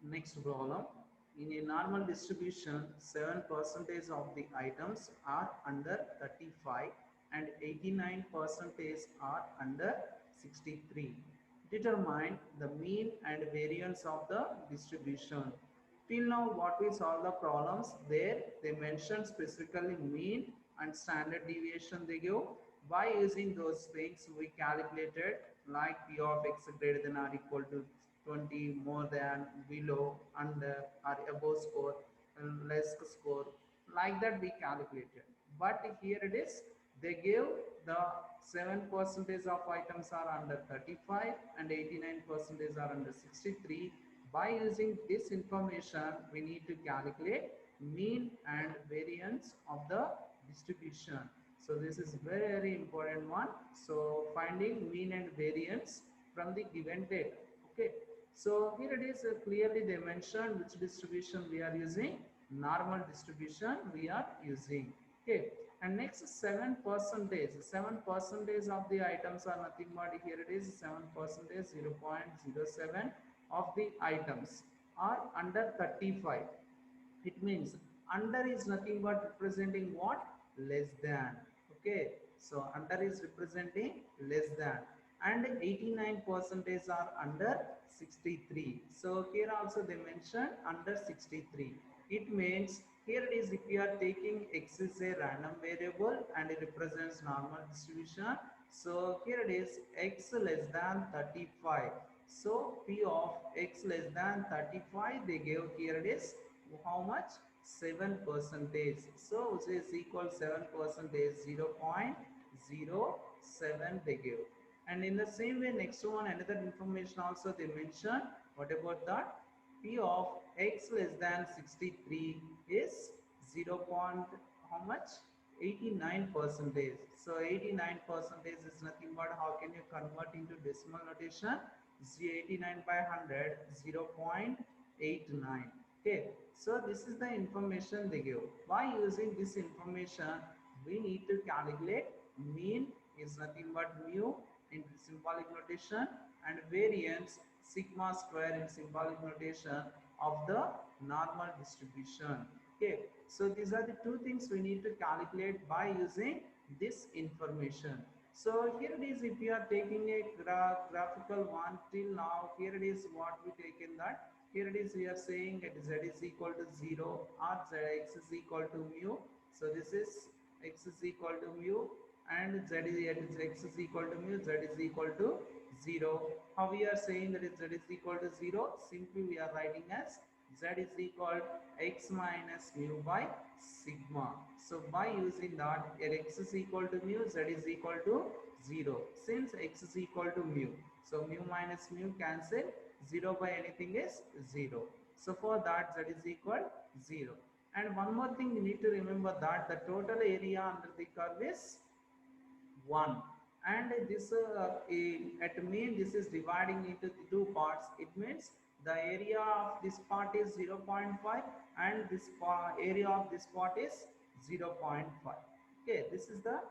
Next problem. In a normal distribution, 7% of the items are under 35 and 89% are under 63. Determine the mean and variance of the distribution. Till now, what we solve the problems there, they mention specifically mean and standard deviation they give. By using those things, we calculated like P of x greater than or equal to 20, more than, below, under, or above score, and less score. Like that we calculated. But here it is, they give the 7% of items are under 35 and 89% are under 63. By using this information, we need to calculate mean and variance of the distribution. So this is very, very important one. So finding mean and variance from the given data. Okay. So here it is, clearly they mentioned which distribution we are using. Normal distribution we are using. Okay. And next, 7%. 7% of the items are nothing but, here it is 7%, 0.07 of the items are under 35. It means under is nothing but representing what? Less than. Okay, so under is representing less than, and 89% are under 63. So here also they mentioned under 63. It means here it is, if you are taking x is a random variable and it represents normal distribution. So here it is x less than 35. So P of x less than 35 they gave, here it is how much? 7%. So which is equal 7%, 0.07 they give. And in the same way, next one, another information also they mention. What about that? P of x less than 63 is 0. How much? 89%. So 89% is nothing but, how can you convert into decimal notation? 89 by 100, 0.89. Okay, so this is the information they give. By using this information, we need to calculate mean is nothing but mu in symbolic notation, and variance sigma square in symbolic notation of the normal distribution. Okay, so these are the two things we need to calculate by using this information. So here it is, if you are taking a graphical one till now, here it is what we take in that. Here it is, we are saying that z is equal to 0 or x is equal to mu. So this is x is equal to mu, and x is equal to mu, z is equal to 0. How we are saying that z is equal to 0? Simply we are writing as z is equal to x minus mu by sigma. So by using that, here x is equal to mu, z is equal to 0. Since x is equal to mu, so mu minus mu cancel, 0 by anything is 0. So for that, z is equal 0. And one more thing you need to remember, that the total area under the curve is 1, and this at mean this is dividing into the two parts. It means the area of this part is 0.5 and this area of this part is 0.5. Okay, this is the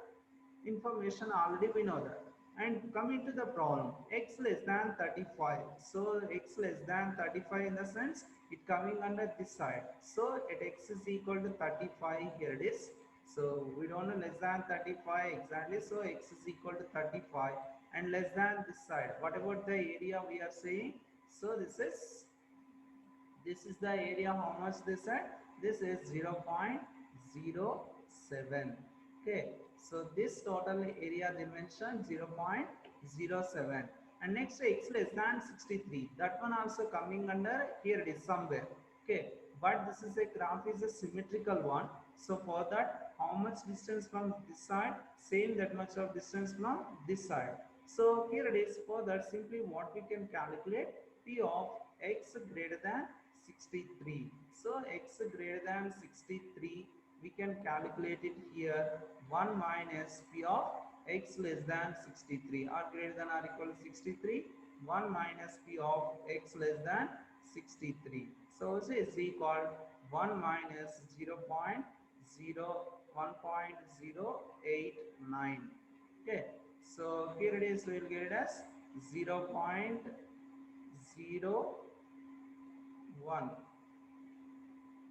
information already we know that. And coming to the problem, x less than 35. So x less than 35 in the sense it coming under this side. So at x is equal to 35, here it is. So we don't know less than 35 exactly. So x is equal to 35 and less than this side. What about the area we are saying? So this is the area. How much this said? This is 0.07. Okay, so this total area dimension 0.07. And next, x less than 63, that one also coming under, here it is somewhere. Okay, but this is a graph is a symmetrical one. So for that, how much distance from this side? Same that much of distance from this side. So here it is. For that, simply what we can calculate, P of x greater than 63. So x greater than 63, we can calculate it here, 1 minus P of x less than 63 or greater than or equal to 63, 1 minus P of x less than 63. So this is equal 1 minus 0 1.089. Okay, so here it is, we will get it as 0.0 1,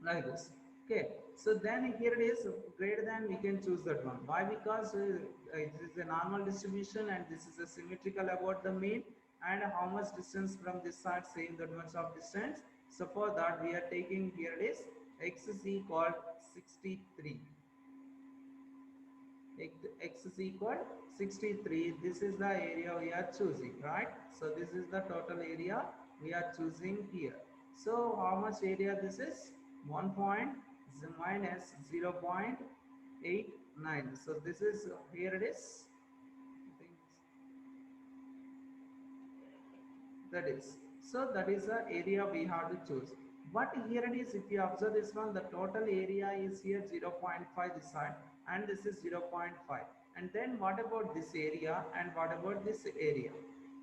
like this. Okay, so then here it is greater than, we can choose that one. Why? Because it is a normal distribution and this is a symmetrical about the mean, and how much distance from this side, same that much of distance. So for that we are taking, here it is x is equal 63, x is equal 63. This is the area we are choosing, right? So this is the total area we are choosing here. So how much area this is? 1 point minus 0.89. So this is, here it is, I think that is, so that is the area we have to choose. But here it is, if you observe this one, the total area is here 0.5 this side, and this is 0.5. And then what about this area, and what about this area?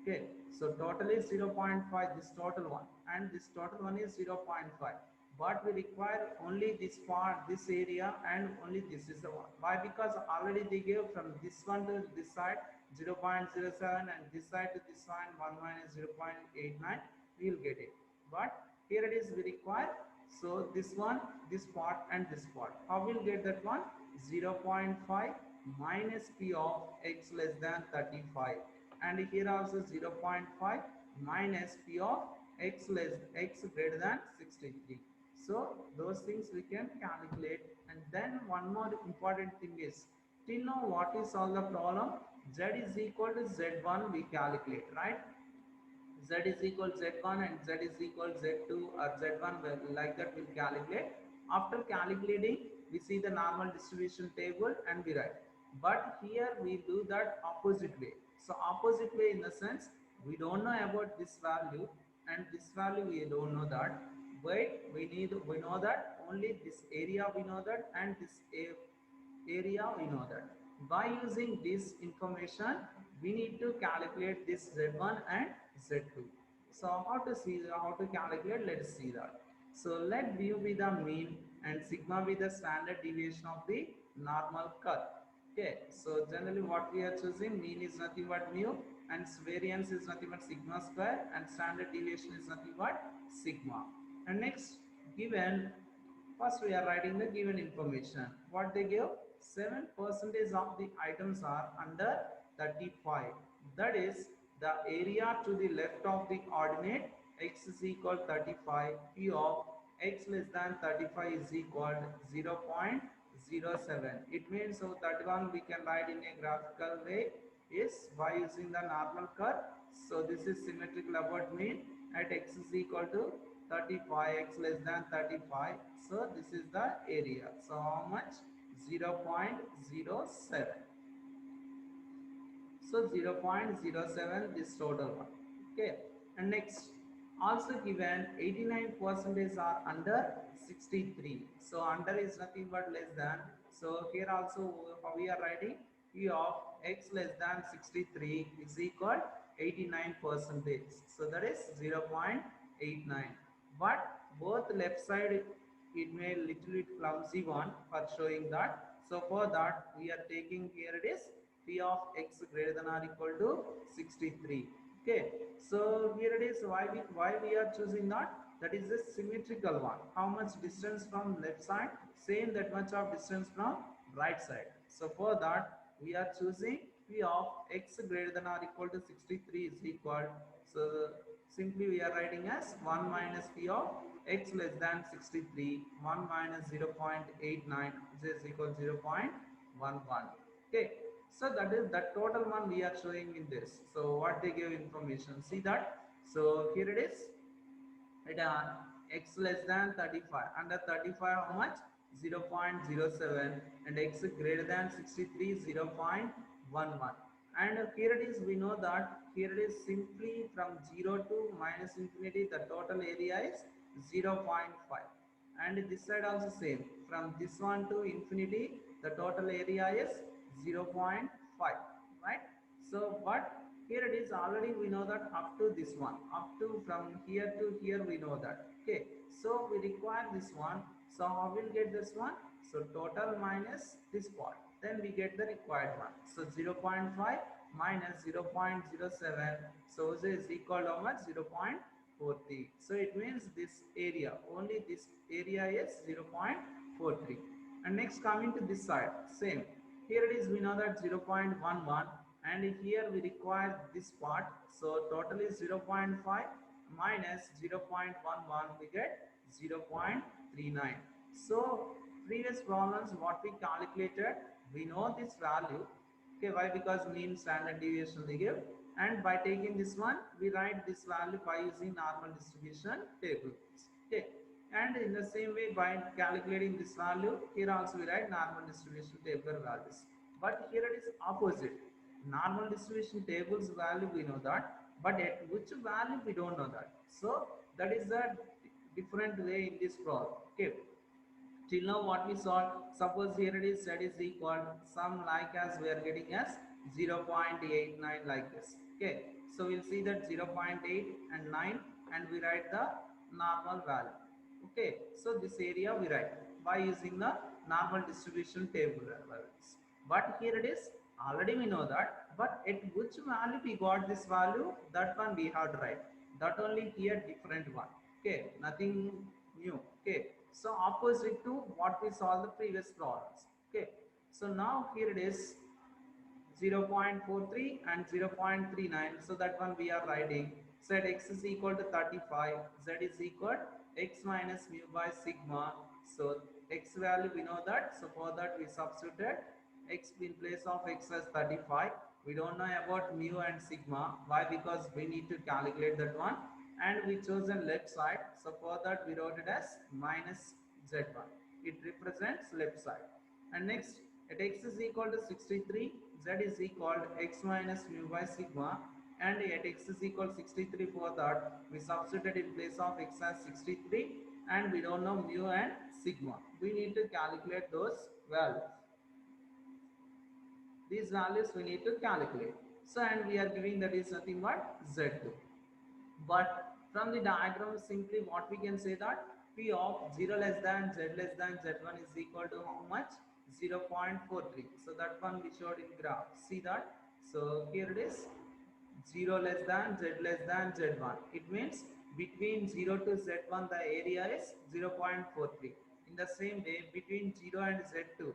Okay, so total is 0.5, this total one, and this total one is 0.5. But we require only this part, this area, and only this is the one. Why? Because already they gave from this one to this side 0.07, and this side to this side 1 minus 0.89, we will get it. But here it is, we require, so this one, this part, and this part. How will get that one? 0.5 minus p of x less than 35, and here also 0.5 minus p of x greater than 63. So those things we can calculate. And then one more important thing is, till now what is all the problem? Z is equal to Z1 we calculate, right? Z is equal Z1 and Z is equal Z2 or Z1, like that we'll calculate. After calculating, we see the normal distribution table and we write. But here we do that opposite way. So opposite way in the sense, we don't know about this value and this value we don't know that. But we know that only this area we know that, and this area we know that. By using this information, we need to calculate this Z1 and Z2. So how to see, how to calculate, let's see that. So let mu be the mean and sigma be the standard deviation of the normal curve. Okay, so generally what we are choosing, mean is nothing but mu, and variance is nothing but sigma square, and standard deviation is nothing but sigma. And next, given, first we are writing the given information. What they give? 7% of the items are under 35. That is, the area to the left of the ordinate x is equal 35, p of x less than 35 is equal 0.07. It means, so that one we can write in a graphical way is by using the normal curve. So this is symmetrical about mean at x is equal to 35, x less than 35. So this is the area. So how much? 0.07. So 0.07, this total one. Okay, and next, also given 89% are under 63. So under is nothing but less than. So here also we are writing p of x less than 63 is equal 89%. So that is 0.89. But both left side, it may little bit clumsy one for showing that. So for that we are taking, here it is, p of x greater than or equal to 63. Okay, so here it is, why we are choosing that? That is a symmetrical one. How much distance from left side? Same that much of distance from right side. So for that we are choosing p of x greater than or equal to 63 is equal. So simply we are writing as 1 minus p of x less than 63, 1 minus 0.89 is equal to 0.11. Okay, so that is the total one we are showing in this. So what they give information, see that. So here it is, it x less than 35, under 35 how much? 0.07, and x greater than 63 0.11. And here it is, we know that here it is simply from 0 to minus infinity, the total area is 0.5, and this side also same, from this one to infinity the total area is 0.5, right? So but here it is, already we know that up to this one, up to from here to here we know that. Okay, so we require this one. So how will get this one? So total minus this part, then we get the required one. So 0.5 minus 0.07, so this is equal to how much? 0.11. 0.43. So it means this area, only this area is 0.43. And next coming to this side, same. Here it is, we know that 0.11, and here we require this part. So total is 0.5 minus 0.11, we get 0.39. So previous problems what we calculated, we know this value. Okay, why? Because mean, standard deviation they give, and by taking this one we write this value by using normal distribution table. Okay, and in the same way by calculating this value, here also we write normal distribution table values. But here it is opposite. Normal distribution tables value we know that, but at which value we don't know that. So that is the different way in this problem. Okay, till now what we saw, suppose here it is z is equal some like as we are getting as 0.89 like this. Okay, so we'll see that 0.8 and 9, and we write the normal value. Okay, so this area we write by using the normal distribution table values. But here it is, already we know that, but at which value we got this value, that one we have to write. That only here different one. Okay, nothing new. Okay, so opposite to what we saw the previous problems. Okay, so now here it is 0.43 and 0.39. So that one we are writing. Set x is equal to 35, z is equal x minus mu by sigma. So x value we know that, so for that we substituted x in place of x as 35. We don't know about mu and sigma. Why? Because we need to calculate that one, and we chosen left side. So for that we wrote it as minus z1. It represents left side. And next, at x is equal to 63, z is equal to x minus mu by sigma, and at x is equal to 63, for that we substituted in place of x as 63, and we don't know mu and sigma. We need to calculate those values. These values we need to calculate. So, and we are giving that is nothing but z2. But from the diagram, simply what we can say that p of 0 less than z1 is equal to how much? 0.43. So that one we showed in graph. See that? So here it is 0 less than z1. It means between 0 to z1 the area is 0.43. In the same way, between 0 and z2,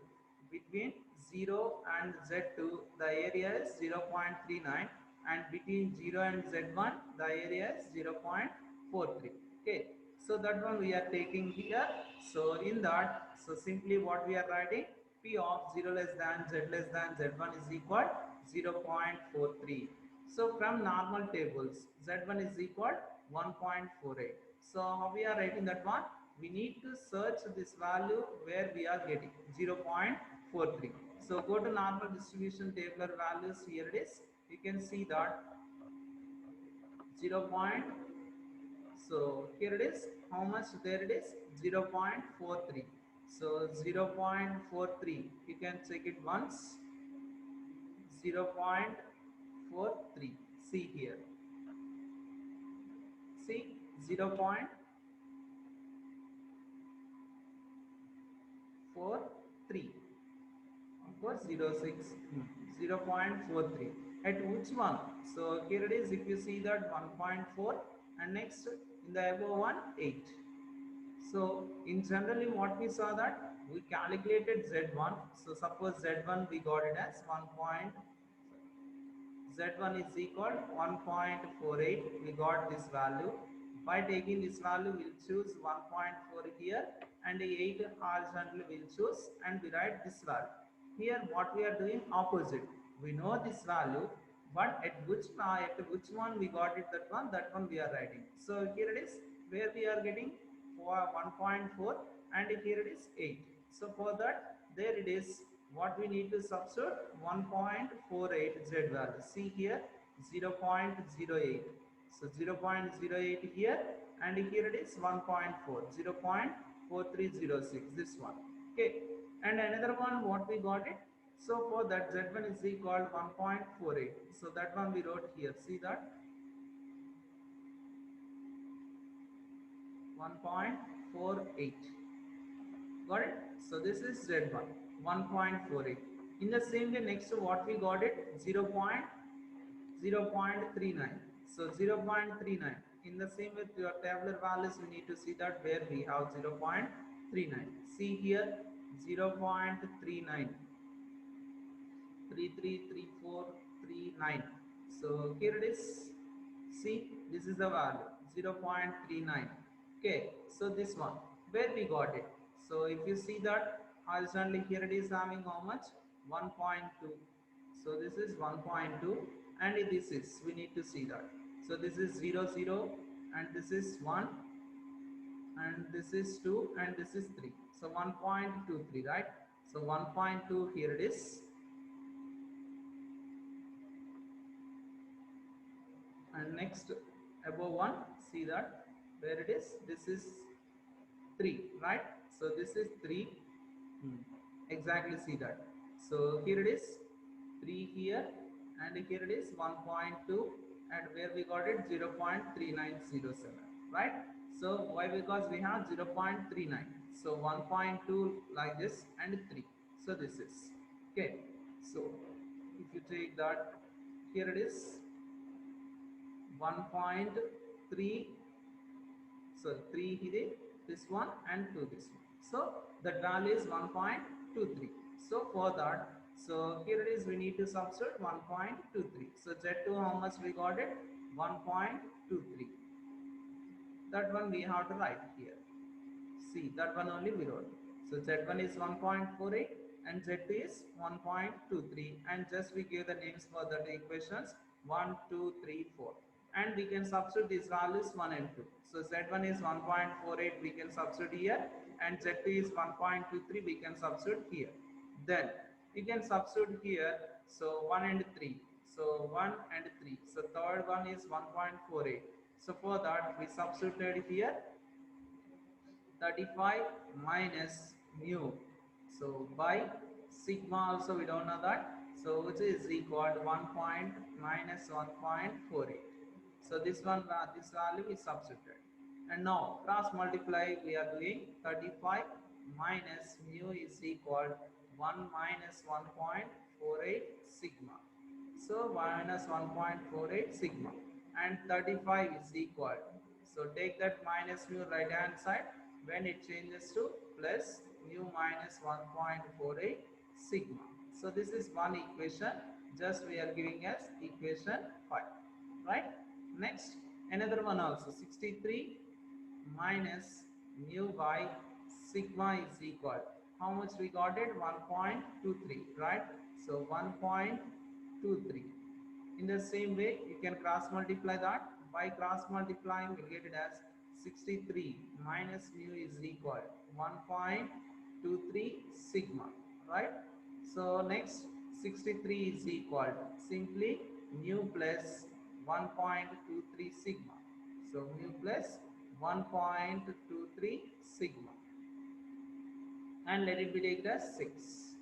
between 0 and z2 the area is 0.39, and between 0 and z1 the area is 0.43. Okay, so that one we are taking here. So in that, so simply what we are writing, p of 0 less than z1 is equal 0.43. So from normal tables, z1 is equal 1.48. So how we are writing that one? We need to search this value where we are getting 0.43. So go to normal distribution table values. Here it is. You can see that 0. So here it is. How much there it is? 0.43. So 0.43. You can check it once. 0.43. See here. See 0.43. Of course 0.43. At which one? So here it is. If you see that 1.4, and next in the above one 8. So in generally what we saw that we calculated z1. So suppose z1 we got it as 1. z1 is equal 1.48. We got this value. By taking this value, we'll choose 1.4 here, and 8 horizontally we'll choose, and we write this value. Here what we are doing opposite. We know this value, but at which one we got it, that one we are writing. So here it is where we are getting for 1.4, and here it is 8. So for that, there it is. What we need to substitute 1.48 z value. See here 0.08. So 0.08 here, and here it is 1.4, 0.4306. This one. Okay, and another one what we got it. So for that z1 is equal 1.48. So that one we wrote here. See that 1.48. Got it? So this is z1 1.48. In the same way, next what we got it 0.39. So 0.39. In the same with your tabular values, we need to see that where we have 0.39. See here 0.39, 333439. So here it is. See, this is the value 0.39. Okay, so this one where we got it. So if you see that horizontally here it is having how much 1.2. So this is 1.2 and this is we need to see that. So this is 0 0 and this is 1 and this is 2 and this is 3. So 1.23, right? So 1.2 here it is. And next above 1, see that where it is, this is 3, right? So this is 3. Exactly, see that. So here it is 3 here and here it is 1.2 and where we got it 0.3907, right? So why? Because we have 0.39, so 1.2 like this and 3, so this is okay. So if you take that, here it is 1.3, so 3 here, this one and 2 this one. So the value is 1.23. So for that, so here it is, we need to substitute 1.23. So Z2 how much we got it? 1.23. That one we have to write here. See, that one only we wrote. So Z1 is 1.48 and Z2 is 1.23, and just we give the names for the equations 1, 2, 3, 4, and we can substitute these values 1 and 2. So Z1 is 1.48, we can substitute here, and Z2 is 1.23, we can substitute here. Then you can substitute here, so 1 and 3. So 1 and 3. So third one is 1.48. So for that we substituted here 35 minus mu. So by sigma also we don't know that. So which is equal to 1 point minus 1.48. So this one, this value is substituted. And now cross multiply we are doing 35 minus mu is equal 1 minus 1.48 sigma. So minus 1.48 sigma and 35 is equal. So take that minus mu right hand side, when it changes to plus mu minus 1.48 sigma. So this is one equation, just we are giving as equation 5, right? Next another one also, 63 minus mu by sigma is equal, how much we got it? 1.23, right? So 1.23. In the same way you can cross multiply that. By cross multiplying we'll get it as 63 minus mu is equal 1.23 sigma, right? So next 63 is equal to simply mu plus 1.23 sigma. So mu plus 1.23 sigma, and let it be taken as 6.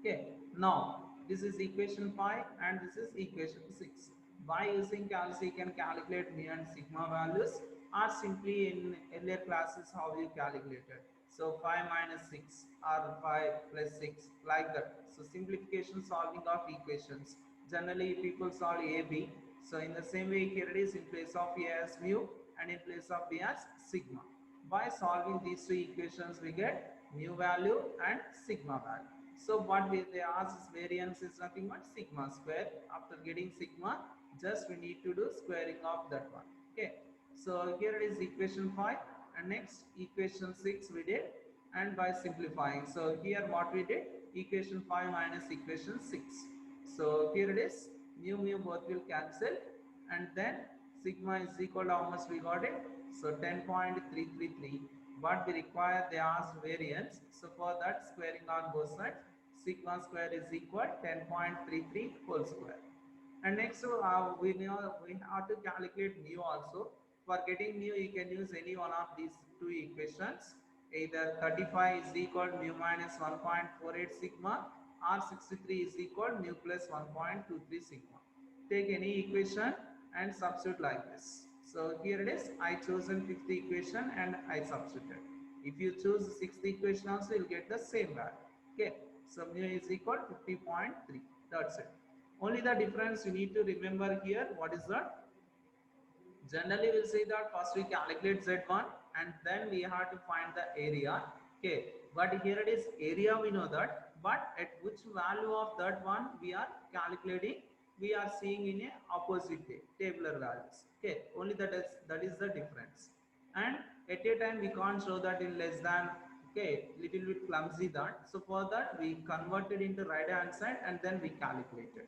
Okay, now this is equation 5 and this is equation 6. By using calc, you can calculate mu and sigma values, or simply in earlier classes how you calculated. So 5 minus 6 or 5 plus 6, like that. So simplification solving of equations. Generally people solve AB. So in the same way here it is, in place of A as mu and in place of B as sigma. By solving these two equations we get mu value and sigma value. So what they ask is variance is nothing but sigma square. After getting sigma, just we need to do squaring of that one. Okay. So here it is equation 5, and next equation 6 we did, and by simplifying. So here what we did, equation 5 minus equation 6. So here it is, mu both will cancel, and then sigma is equal to how much we got it? So 10.333. But we require, they asked variance. So for that, squaring on both sides, sigma square is equal 10.33 whole square. And next we have to calculate mu also. For getting mu, you can use any one of these two equations. Either 35 is equal mu minus 1.48 sigma, or 63 is equal mu plus 1.23 sigma. Take any equation and substitute like this. So here it is, I chosen 5th equation and I substituted. If you choose 6th equation also, you'll get the same value. Okay, so mu is equal to 50.3. That's it. Only the difference you need to remember here, what is that? Generally we'll say that first we calculate z1 and then we have to find the area. Okay, but here it is area, we know that, but at which value of that one we are calculating, we are seeing in a opposite way, tabular values. Okay, only that is the difference. And at a time we can't show that in less than. Okay, little bit clumsy that, so for that we converted into right hand side and then we calculated.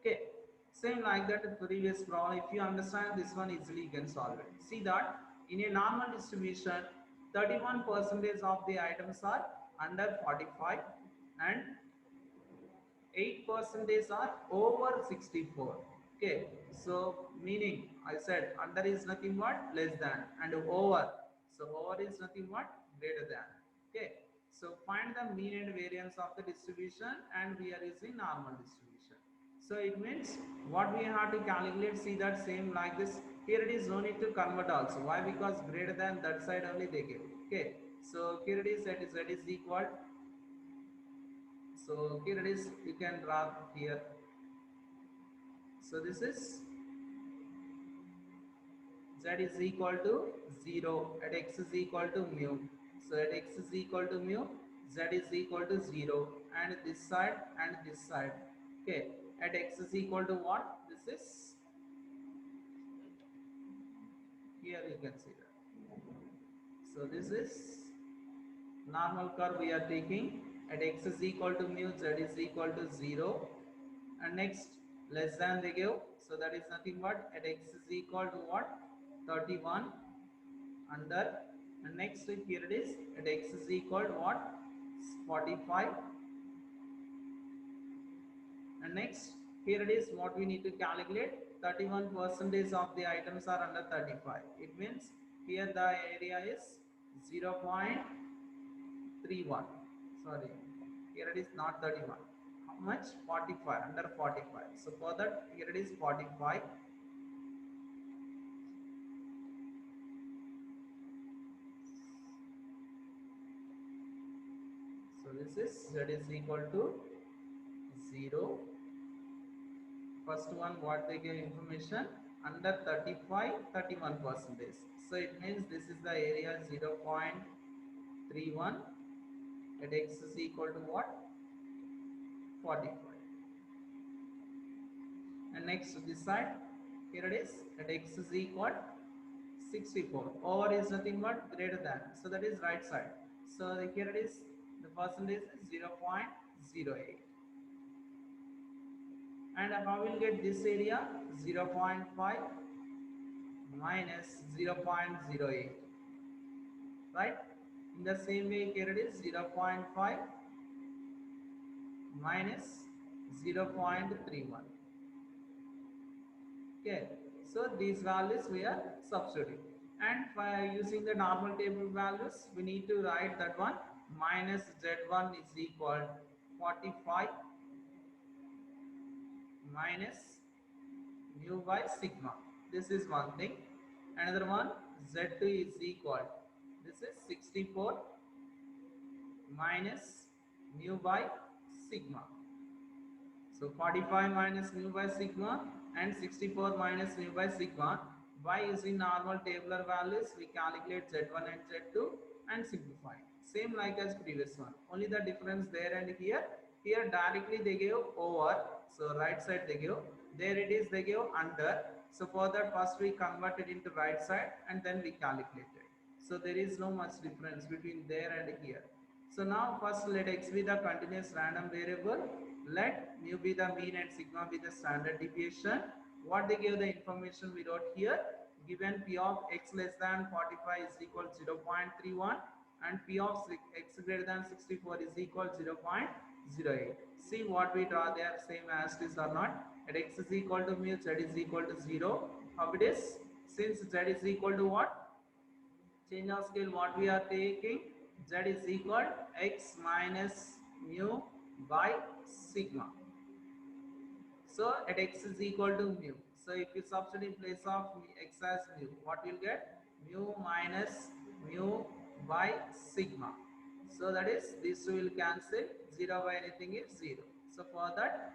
Okay, same like that in previous problem. If you understand this one easily, you can solve it. See that in a normal distribution, 31% of the items are under 45 and 8% are over 64. Okay, so meaning I said under is nothing but less than, and over, so over is nothing but greater than. Okay, so find the mean and variance of the distribution, and we are using normal distribution. So it means what we have to calculate, see that same like this. Here it is no need to convert also. Why? Because greater than that side only they give. Okay, so here it is, that is z is equal. So here it is, you can draw here. So this is z is equal to 0 at x is equal to mu. So at x is equal to mu, z is equal to 0, and this side and this side. Okay, at x is equal to what? This is, here you can see that. So this is normal curve we are taking. At x is equal to mu, z is equal to 0, and next less than they give, so that is nothing but at x is equal to what? 31 under, and next here it is at x is equal to what? 45, and next here it is what we need to calculate, 31% of the items are under 35. It means here the area is 0.31. Sorry, here it is not 31. How much? 45, under 45. So for that, here it is 45. So this is z is equal to 0. First one, what they give information, under 35, 31%. So it means this is the area 0.31 at x is equal to what? 45. And next this side, here it is at x is equal 64. Over is nothing but greater than, so that is right side. So here it is, the percentage is 0.08. And how will get this area? 0.5 minus 0.08, right? In the same way, here it is 0.5 minus 0.31. Okay, so these values we are substituting, and by using the normal table values, we need to write that one, minus z1 is equal 45 minus mu by sigma. This is one thing. Another one, z2 is equal, this is 64 minus mu by sigma. So 45 minus mu by sigma and 64 minus mu by sigma. By using normal tabular values, we calculate z1 and z2 and simplify. Same like as previous one. Only the difference there and here. Here directly they give over. So right side they give. There it is they give under. So for that first we convert it into right side and then we calculate it. So there is no much difference between there and here. So now first let x be the continuous random variable. Let mu be the mean and sigma be the standard deviation. What they give the information we wrote here. Given p of x less than 45 is equal 0.31 and p of x greater than 64 is equal 0.08. See what we draw there, same as it is or not. At x is equal to mu, z is equal to 0. How it is? Since z is equal to what? Change of scale what we are taking, z is equal x minus mu by sigma. So at x is equal to mu. So if you substitute in place of x as mu, what will get? Mu minus mu by sigma. So that is, these two will cancel, 0 by anything is 0. So for that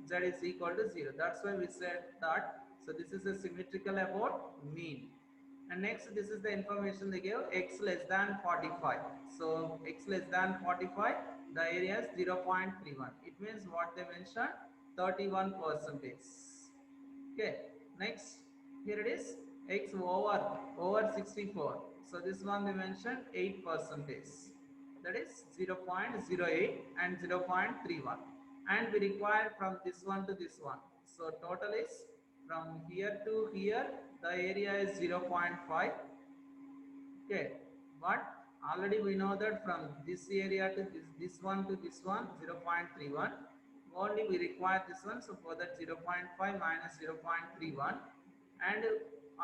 z is equal to 0. That's why we said that. So this is a symmetrical about mean. And next, this is the information they gave, x less than 45. So x less than 45, the area is 0.31. It means what they mentioned, 31 percentage. Okay, next, here it is, x over 64. So this one we mentioned 8 percentage. That is 0.08 and 0.31. And we require from this one to this one. So total is from here to here, the area is 0.5. Okay, but already we know that from this area to this one to this one, 0.31. Only we require this one, so for that 0.5 minus 0.31, and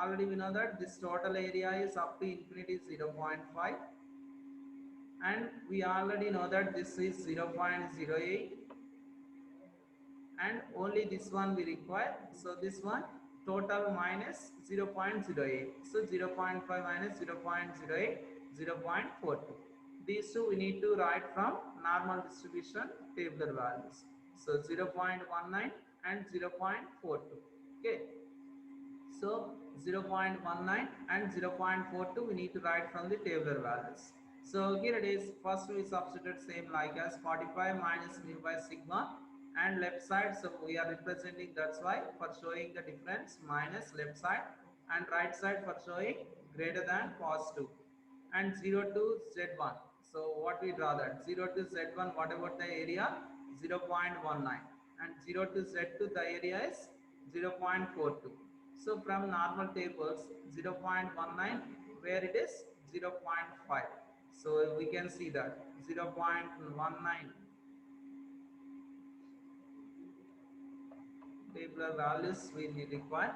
already we know that this total area is up to infinity 0.5, and we already know that this is 0.08, and only this one we require. So this one total minus 0.08. So 0.5 minus 0.08, 0.42. These two we need to write from normal distribution tabular values. So 0.19 and 0.42. Okay. So 0.19 and 0.42 we need to write from the tabular values. So here it is. First we substitute same like as 45 minus mu by sigma, and left side, so we are representing, that's why for showing the difference minus left side, and right side for showing greater than positive, and 0 to z1. So what we draw that 0 to z1, what about the area, 0.19, and 0 to z2, the area is 0.42. So from normal tables, 0.19 where it is 0.5. So we can see that 0.19 tabular values we require.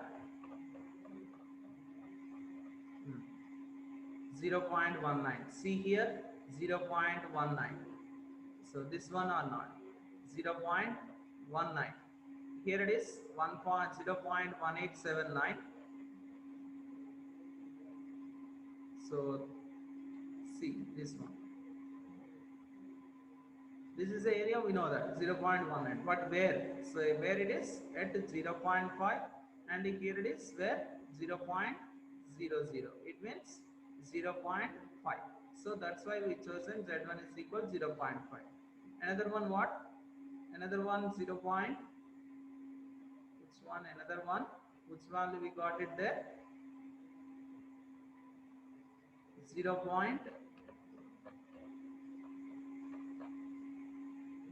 0.19. See here 0.19. So this one or not 0.19. Here it is 0.1879. So see this one. This is the area, we know that 0.19, but where? So where it is at 0.5, and here it is where 0.00. It means 0.5. So that's why we chosen z1 is equal 0.5. Another one what? Another one 0. Which one? Another one. Which value we got it there?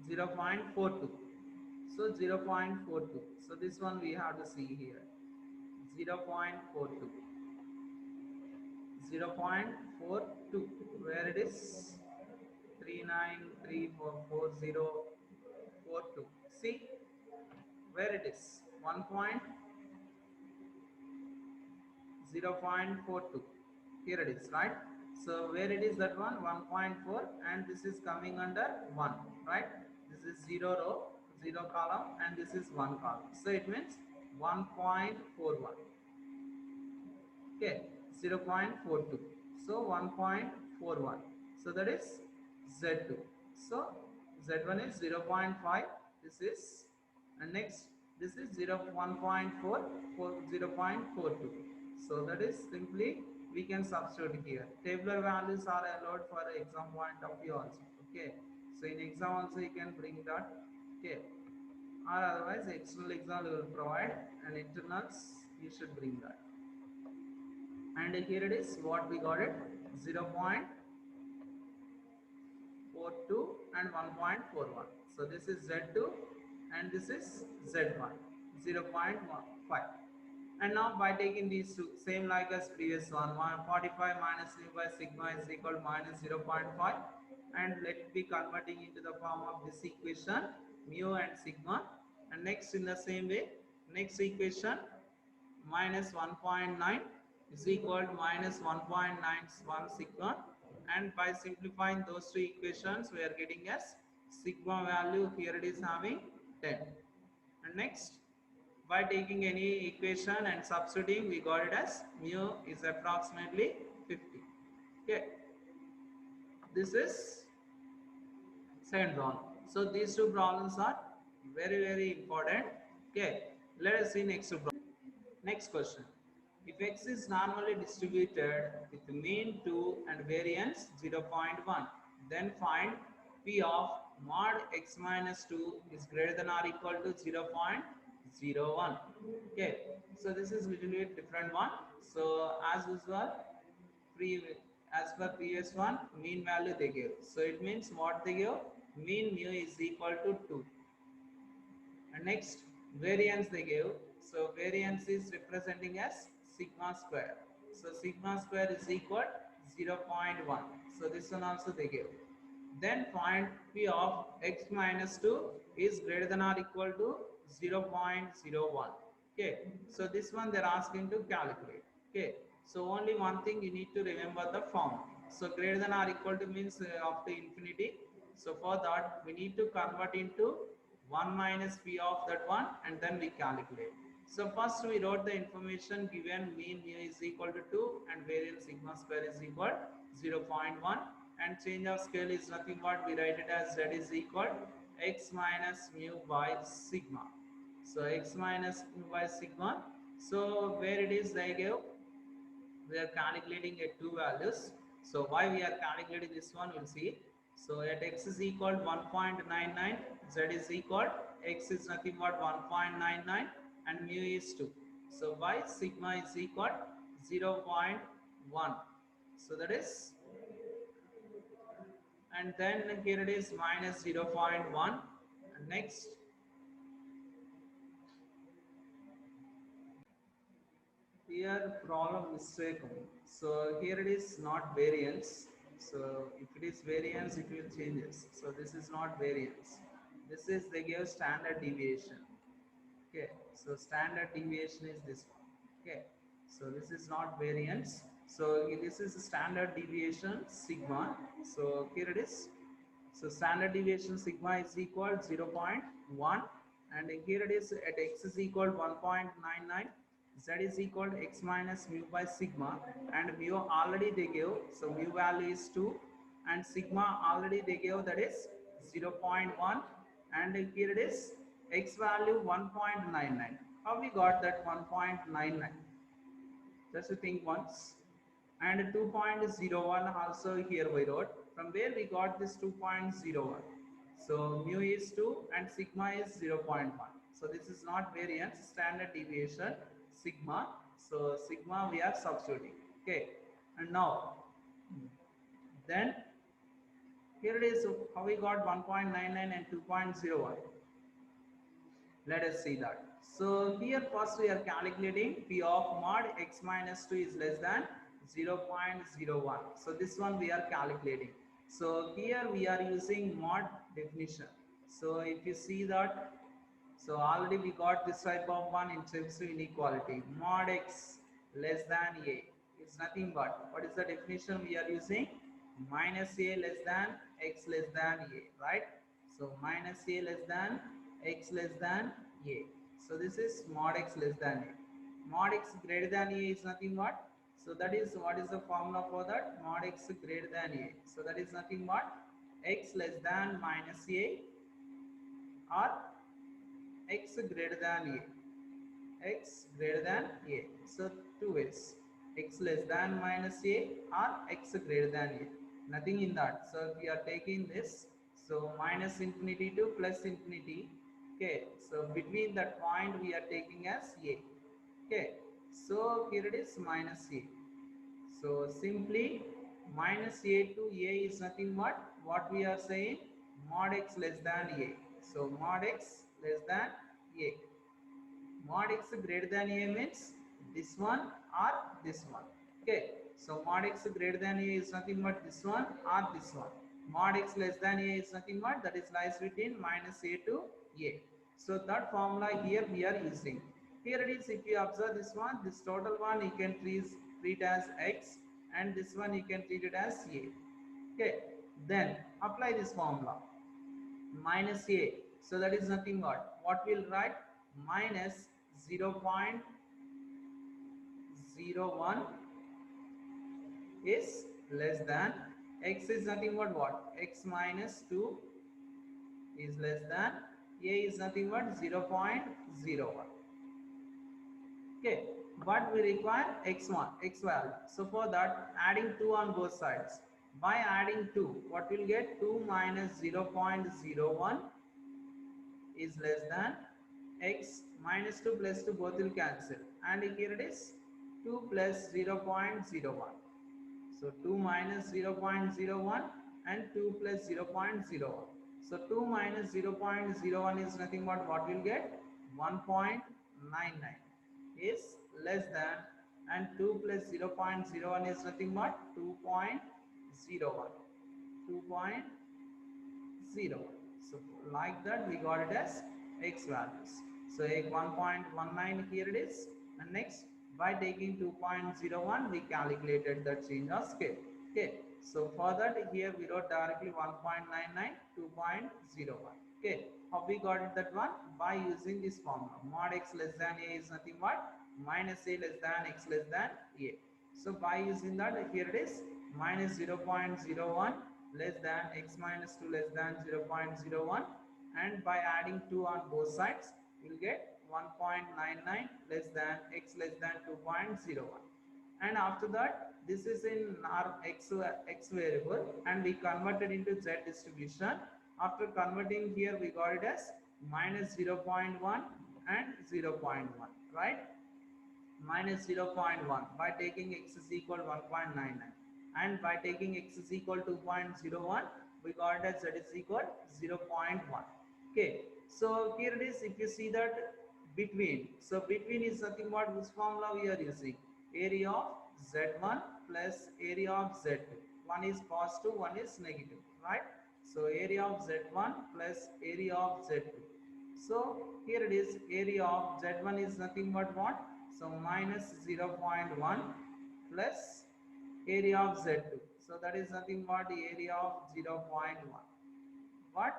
0.42. So 0.42. So this one we have to see here. 0.42. 0.42. Where it is? 39344042. See where it is? 0.42. Here it is, right? So where it is that one? 1.4, and this is coming under 1, right? This is 0 row, 0 column, and this is 1 column. So it means 1.41. Okay, 0.42. So 1.41. So that is Z2. So Z1 is 0.5. This is, and next this is 1.4 for 0.42. So that is simply we can substitute here. Tabular values are allowed for exam point of view also. Okay. So in exam also you can bring that. Okay. Or otherwise external exam will provide, and internals you should bring that. And here it is what we got it, 0.42 and 1.41. So this is Z2 and this is Z1, 0.15. And now by taking these two, same like as previous one, 45 minus mu by sigma is equal to minus 0.5, and let it be converting into the form of this equation, mu and sigma. And next in the same way, next equation, minus 1.9 is equal to minus 1.91 sigma, and by simplifying those two equations we are getting as sigma value, here it is having 10. And next, by taking any equation and substituting, we got it as mu is approximately 50. Okay, this is second problem. So these two problems are very important. Okay, let us see next problem. Next question. If x is normally distributed with mean 2 and variance 0.1, then find p of mod x minus 2 is greater than or equal to 0.01. Okay, so this is little bit different one. So as usual, as per previous one, mean value they give. So it means what they give? Mean mu is equal to 2. And next, variance they give. So variance is representing as sigma square. So sigma square is equal 0.1. So this one also they give. Then find p of x minus 2 is greater than or equal to 0.01. Okay, so this one they're asking to calculate. Okay, so only one thing you need to remember the form. So greater than or equal to means up to infinity. So for that we need to convert into 1 minus p of that one and then we calculate. So first we wrote the information given mean mu is equal to 2 and variance sigma square is equal 0.1 and change of scale is nothing but we write it as z is equal x minus mu by sigma. So x minus mu by sigma. So where it is they give, we are calculating at two values. So why we are calculating this one we'll see. So at x is equal 1.99, z is equal, x is nothing but 1.99 and mu is 2. So y sigma is equal 0.1. So that is, and then here it is minus 0.1 and next here problem mistake. So here it is not variance. So if it is variance it will changes. So this is not variance, this is they give standard deviation. Okay, so standard deviation is this one. Okay, so this is not variance. So this is standard deviation sigma. So here it is. So standard deviation sigma is equal 0.1 and here it is at x is equal 1.99, z is equal to x minus mu by sigma and mu already they give. So mu value is 2 and sigma already they give, that is 0.1 and here it is x value 1.99. How we got that 1.99? Just to think once. And 2.01 also here we wrote. From where we got this 2.01? So mu is 2 and sigma is 0.1. So this is not variance, standard deviation sigma. So sigma we are substituting. Okay, and now then here it is how we got 1.99 and 2.01. Let us see that. So here first we are calculating p of mod x minus 2 is less than 0.01. So this one we are calculating. So here we are using mod definition. So if you see that, so already we got this type of one in terms of inequality. Mod x less than a is nothing but, what is the definition we are using? Minus a less than x less than a, right? So minus a less than x less than a. So this is mod x less than a. Mod x greater than a is nothing but, so that is what is the formula for that? Mod x greater than a. So that is nothing but x less than minus a or x greater than a. X greater than a. So two ways, x less than minus a or x greater than a. Nothing in that. So we are taking this. So minus infinity to plus infinity. Okay. So between that point we are taking as a. Okay. So here it is minus a. So simply minus a to a is nothing but what we are saying, mod x less than a. So mod x less than a. Mod x greater than a means this one or this one. Okay. So mod x greater than a is nothing but this one or this one. Mod x less than a is nothing but that is lies between minus a to a. So that formula here we are using. Here it is, if you observe this one, this total one you can treat as x and this one you can treat it as a. Okay. Then apply this formula. Minus a. So that is nothing but what we'll write, minus 0.01 is less than, x is nothing but what, x minus 2 is less than, a is nothing but 0.01. Okay, but we require x1 x value. So for that, adding 2 on both sides. By adding 2, what we'll get? 2 minus 0.01 is less than x minus 2 plus 2 both will cancel, and here it is 2 plus 0.01. So 2 minus 0.01 and 2 plus 0.01. So 2 minus 0.01 is nothing but what we'll get? 1.99 is less than, and 2 plus 0.01 is nothing but 2.01. 2.01. So like that we got it as x values. So 1.19 here it is, and next by taking 2.01 we calculated the change of scale. Okay, so for that here we wrote directly 1.99 2.01. Okay, how we got it that one? By using this formula, mod x less than a is nothing but minus a less than x less than a. So by using that, here it is minus 0.01 less than x minus 2 less than 0.01, and by adding 2 on both sides you'll get 1.99 less than x less than 2.01. And after that, this is in our x variable, and we converted into z distribution. After converting here we got it as minus 0.1 and 0.1, right? Minus 0.1 by taking x is equal 1.99, and by taking x is equal 2.01 we got that z is equal 0.1. Okay, so here it is. If you see that between, so between is nothing but which formula we are using? Area of z1 plus area of z2. One is positive, one is negative, right? So area of z1 plus area of z2. So here it is, area of z1 is nothing but what? So minus 0.1 plus area of z2. So that is nothing but the area of 0.1. But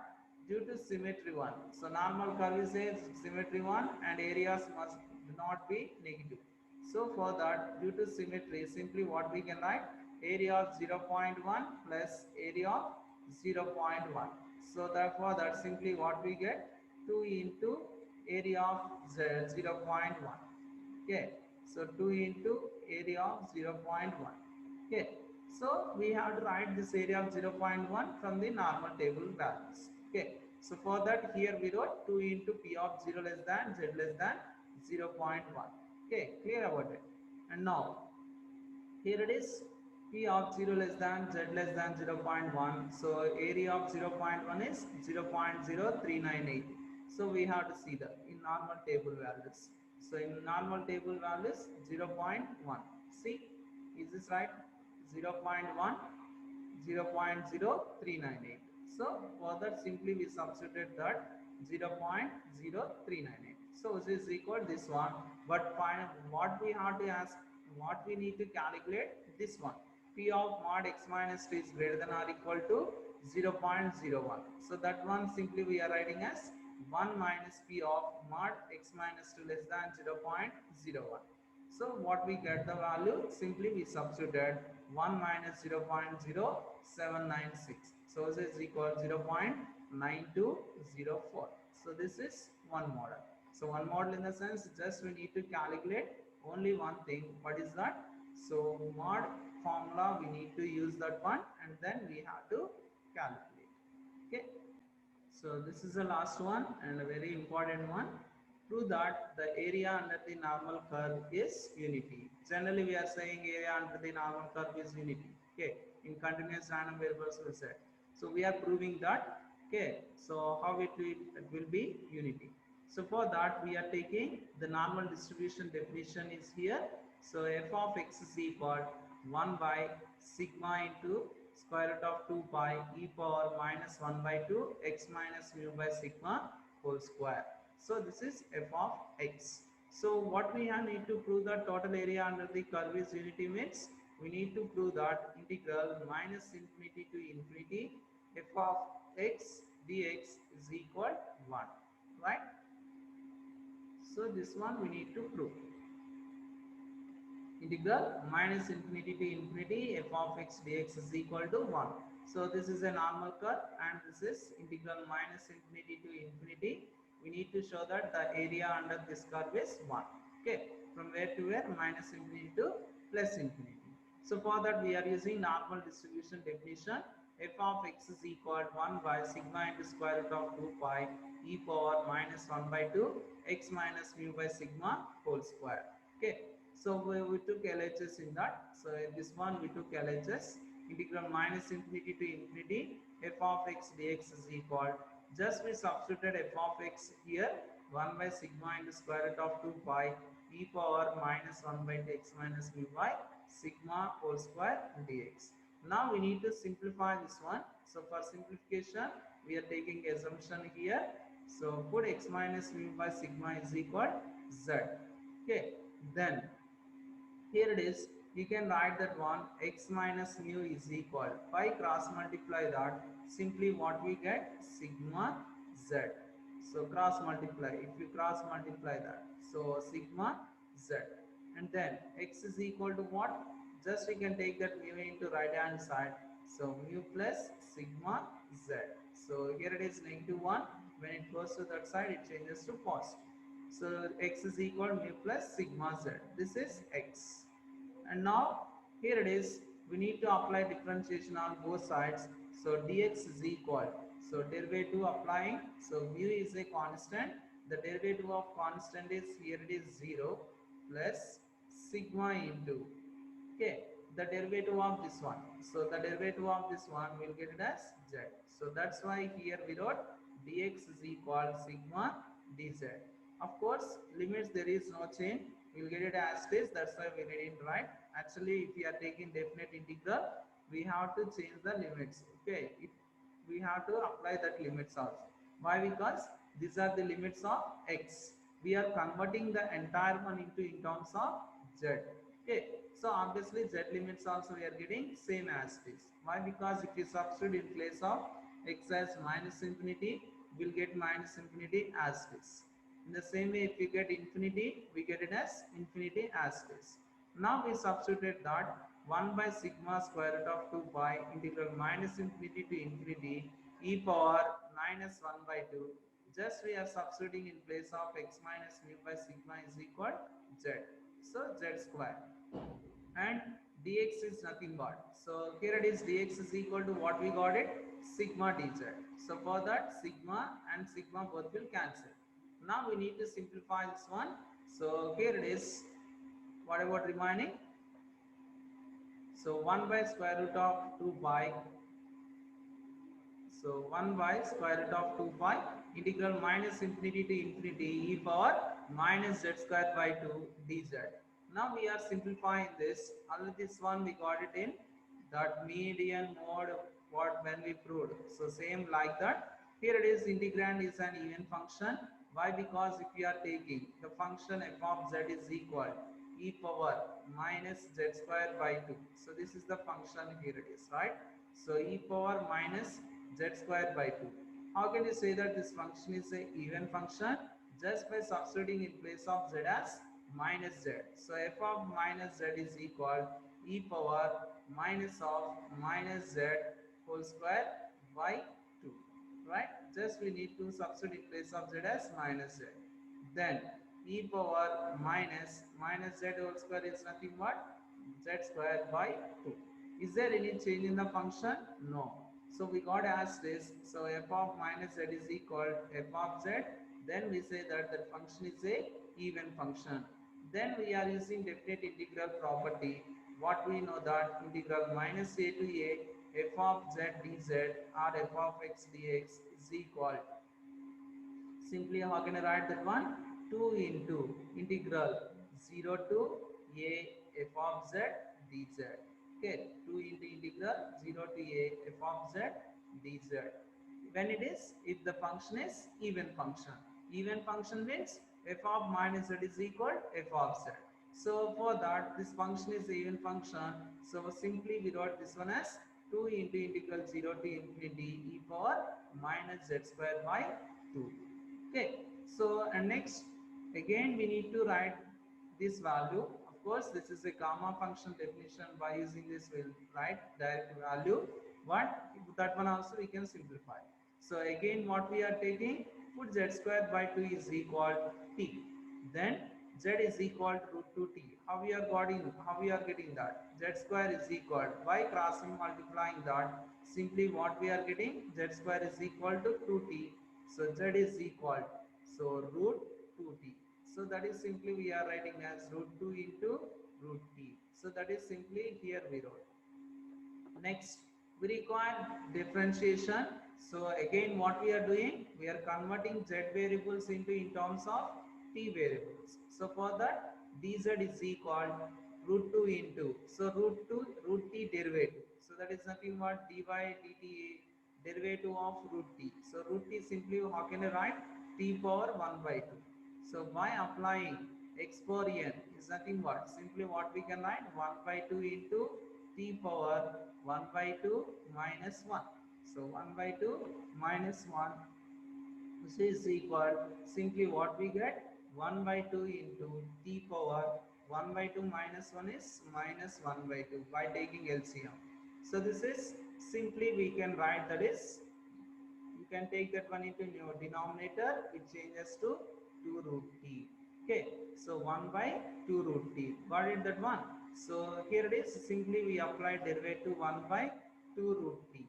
due to symmetry 1, so normal curve says symmetry 1 and areas must not be negative. So for that, due to symmetry, simply what we can write? Area of 0.1 plus area of 0.1. So therefore that simply what we get? 2 into area of 0.1. Okay, so 2 into area of 0.1. Okay, so we have to write this area of 0.1 from the normal table values. Okay, so for that here we wrote 2 into p of 0 less than z less than 0.1. Okay, clear about it. And now here it is, p of 0 less than z less than 0.1. So area of 0.1 is 0.0398. So we have to see the in normal table values. So in normal table values 0.1. See, is this right? 0.1, 0.0398. So for that simply we substitute that 0.0398. So this is equal to this one. But find what we have to ask, what we need to calculate, this one. P of mod x minus 2 is greater than or equal to 0.01. So that one simply we are writing as 1 minus p of mod x minus 2 less than 0.01. So what we get the value? Simply we substituted 1 minus 0.0796. So this is equal to 0.9204. So this is one model. So one model in the sense just we need to calculate only one thing. What is that? So mod formula we need to use that one, and then we have to calculate. Okay. So this is the last one and a very important one. Prove that the area under the normal curve is unity. Generally we are saying area under the normal curve is unity. Okay, in continuous random variables we said. So we are proving that. Okay, so how it will be unity. So for that we are taking the normal distribution definition is here. So f of x is equal 1 by sigma into square root of 2 pi e power minus 1 by 2 x minus mu by sigma whole square. So this is f of x. So what we need to prove that total area under the curve is unity means we need to prove that integral minus infinity to infinity f of x dx is equal 1, right? So this one we need to prove. Integral minus infinity to infinity f of x dx is equal to 1. So this is a normal curve and this is integral minus infinity to infinity. We need to show that the area under this curve is 1. Okay, from where to where? Minus infinity to plus infinity. So for that we are using normal distribution definition. F of x is equal 1 by sigma into square root of 2 pi e power minus 1 by 2 x minus mu by sigma whole square. Okay, so we took LHS in that. So in this one we took LHS. Integral minus infinity to infinity f of x dx is equal, just we substituted f of x here, 1 by sigma into square root of 2 pi e power minus 1 by x minus mu by sigma whole square dx. Now we need to simplify this one. So for simplification we are taking assumption here. So put x minus mu by sigma is equal z. Okay, then here it is, you can write that one, x minus mu is equal, by cross multiply that, simply what we get, sigma z. So cross multiply, if you cross multiply that, so sigma z, and then x is equal to what, just we can take that mu into right hand side, so mu plus sigma z. So here it is -1, when it goes to that side it changes to positive. So x is equal mu plus sigma z. This is x. And now here it is. We need to apply differentiation on both sides. So dx is equal. So derivative applying. So mu is a constant. The derivative of constant is, here it is 0 plus sigma into, okay, the derivative of this one. So the derivative of this one will get it as z. So that's why here we wrote dx is equal sigma dz. Of course, limits there is no change. We'll get it as it is. That's why we need it right. Actually, if we are taking definite integral, we have to change the limits. Okay, we have to apply that limits also. Why? Because these are the limits of x. We are converting the entire one into in terms of z. Okay, so obviously z limits also we are getting same as this. Why? Because if you substitute in place of x as minus infinity, we'll get minus infinity as this. In the same way, if you get infinity, we get it as infinity as this. Now we substitute that 1 by sigma square root of 2 pi integral minus infinity to infinity e power minus 1 by 2. Just we are substituting in place of x minus mu by sigma is equal z. So z square, and dx is nothing but, so here it is, dx is equal to what we got it, sigma dz. So for that sigma and sigma both will cancel. Now we need to simplify this one. So here it is, what about remaining? So 1 by square root of 2 pi, so 1 by square root of 2 pi integral minus infinity to infinity e power minus z square by 2 dz. Now we are simplifying this. Only this one we got it in that median mode what when we proved. So same like that. Here it is, integrand is an even function. Why? Because if we are taking the function f of z is equal e power minus z square by 2. So this is the function, here it is, right? So e power minus z square by 2. How can you say that this function is a even function? Just by substituting in place of z as minus z. So f of minus z is equal e power minus of minus z whole square by 2. Right? Just we need to substitute in place of z as minus z. Then e power minus minus z whole square is nothing but z square by 2. Is there any change in the function? No. So we got as this. So f of minus z is equal f of z. Then we say that the function is a even function. Then we are using definite integral property. What we know that integral minus a to a f of z dz or f of x dx is equal. Simply how can I write that one? 2 into integral 0 to a f of z dz. Okay, 2 into integral 0 to a f of z dz. When it is, if the function is even function. Even function means f of minus z is equal f of z. So for that, this function is even function. So simply we wrote this one as 2 into integral 0 to infinity e power minus z square by 2. Okay, so and next again we need to write this value. Of course, this is a gamma function definition. By using this we'll write direct value, but that one also we can simplify. So again what we are taking, put z square by 2 is equal t, then Z is equal to root 2t. How we are getting that? Z square is equal, by crossing multiplying that, simply what we are getting, Z square is equal to 2t. So Z is equal, so root 2t. So that is simply we are writing as root 2 into root t. So that is simply here we wrote. Next, we require differentiation. So again, what we are doing, we are converting z variables into in terms of t variables. So for that, dz is equal root 2 into, so root 2 root t derivative. So that is nothing but dy dt derivative of root t. So root t simply how can I write? T power 1 by 2. So by applying x power n is nothing but simply what we can write, 1 by 2 into t power 1 by 2 minus 1. So 1 by 2 minus 1, this is equal, simply what we get, 1 by 2 into t power 1 by 2 minus 1 is minus 1 by 2 by taking LCM. So this is simply we can write, that is you can take that one into new denominator, it changes to 2 root t. Okay, so 1 by 2 root t, got it that one? So here it is, simply we apply derivative 1 by 2 root t.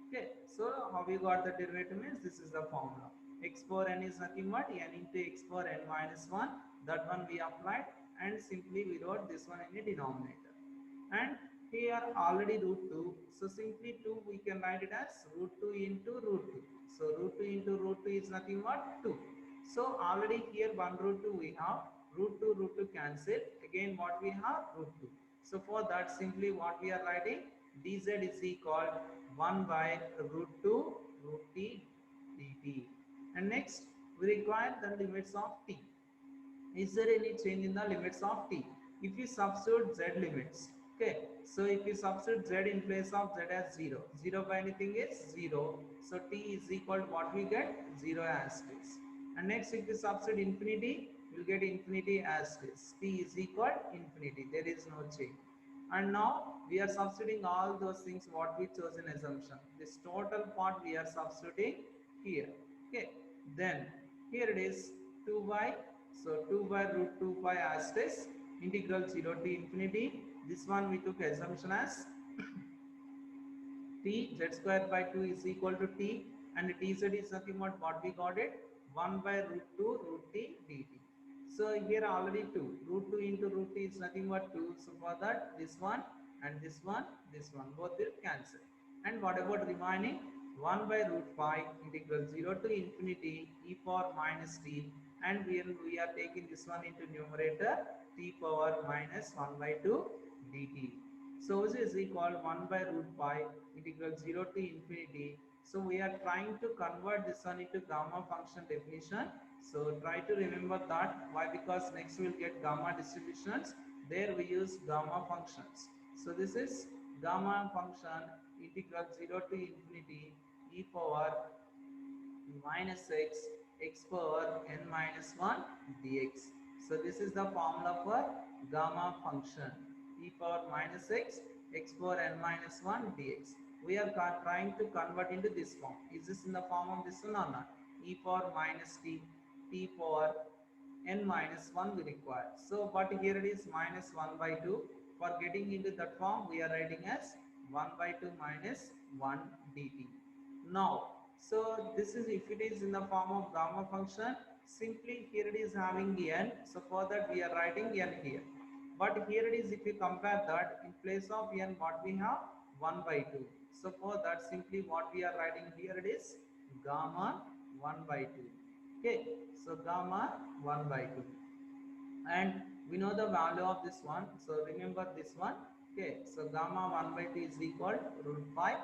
Okay, so how we got the derivative means, this is the formula, x power n is nothing but n into x power n minus 1, that one we applied, and simply we wrote this one in the denominator. And here already root 2, so simply 2 we can write it as root 2 into root 2. So root 2 into root 2 is nothing but 2. So already here 1 root 2 we have, root 2 cancel, again what we have, root 2. So for that, simply what we are writing, dz is equal 1 by root 2 root t dt. And next we require the limits of t. Is there any change in the limits of t? If you substitute z limits, okay, so if you substitute z in place of z as 0, 0 by anything is 0, so t is equal to what we get, 0 as it is. And next, if you substitute infinity, you will get infinity as it is, t is equal infinity, there is no change. And now we are substituting all those things what we chose in assumption, this total part we are substituting here. Okay, then here it is 2 by, so 2 by root 2 pi asterisk integral 0 to infinity, this one we took assumption as t z square by 2 is equal to t, and tz is nothing but what we got it, 1 by root 2 root t dt. So here already 2 root 2 into root t is nothing but 2, so for that this one and this one both will cancel. And what about remaining, 1 by root 5 integral 0 to infinity e power minus t, and we are taking this one into numerator, t power minus 1 by 2 dt. So this is equal 1 by root pi integral 0 to infinity. So we are trying to convert this one into gamma function definition. So try to remember that. Why? Because next we will get gamma distributions. There we use gamma functions. So this is gamma function integral 0 to infinity e power minus x power n minus 1 dx. So this is the formula for gamma function, e power minus x power n minus 1 dx. We are trying to convert into this form. Is this in the form of this one or not? E power minus t power n minus 1 we require. So but here it is minus 1 by 2. For getting into that form, we are writing as 1 by 2 minus 1 dt. Now, so this is, if it is in the form of gamma function, simply here it is having n, so for that we are writing n here. But here it is, if you compare that, in place of n what we have, 1 by 2. So for that, simply what we are writing here, it is gamma 1 by 2. Okay, so gamma 1 by 2, and we know the value of this one, so remember this one. Okay, so gamma 1 by 2 is equal to root 5.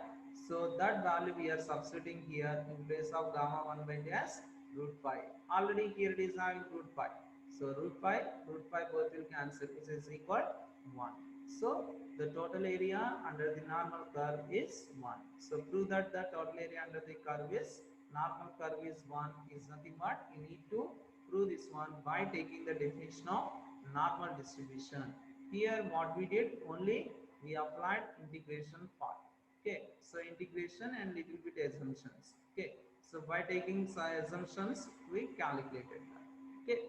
So that value we are substituting here in place of gamma 1 by 2 as root 5. Already here it is having root 5, so root 5 both will cancel, which is equal 1. So the total area under the normal curve is 1. So prove that the total area under the curve is, normal curve is 1, is nothing but you need to prove this one by taking the definition of normal distribution. Here what we did, only we applied integration part. Okay, so integration and little bit assumptions. Okay, so by taking some assumptions we calculated that. Okay,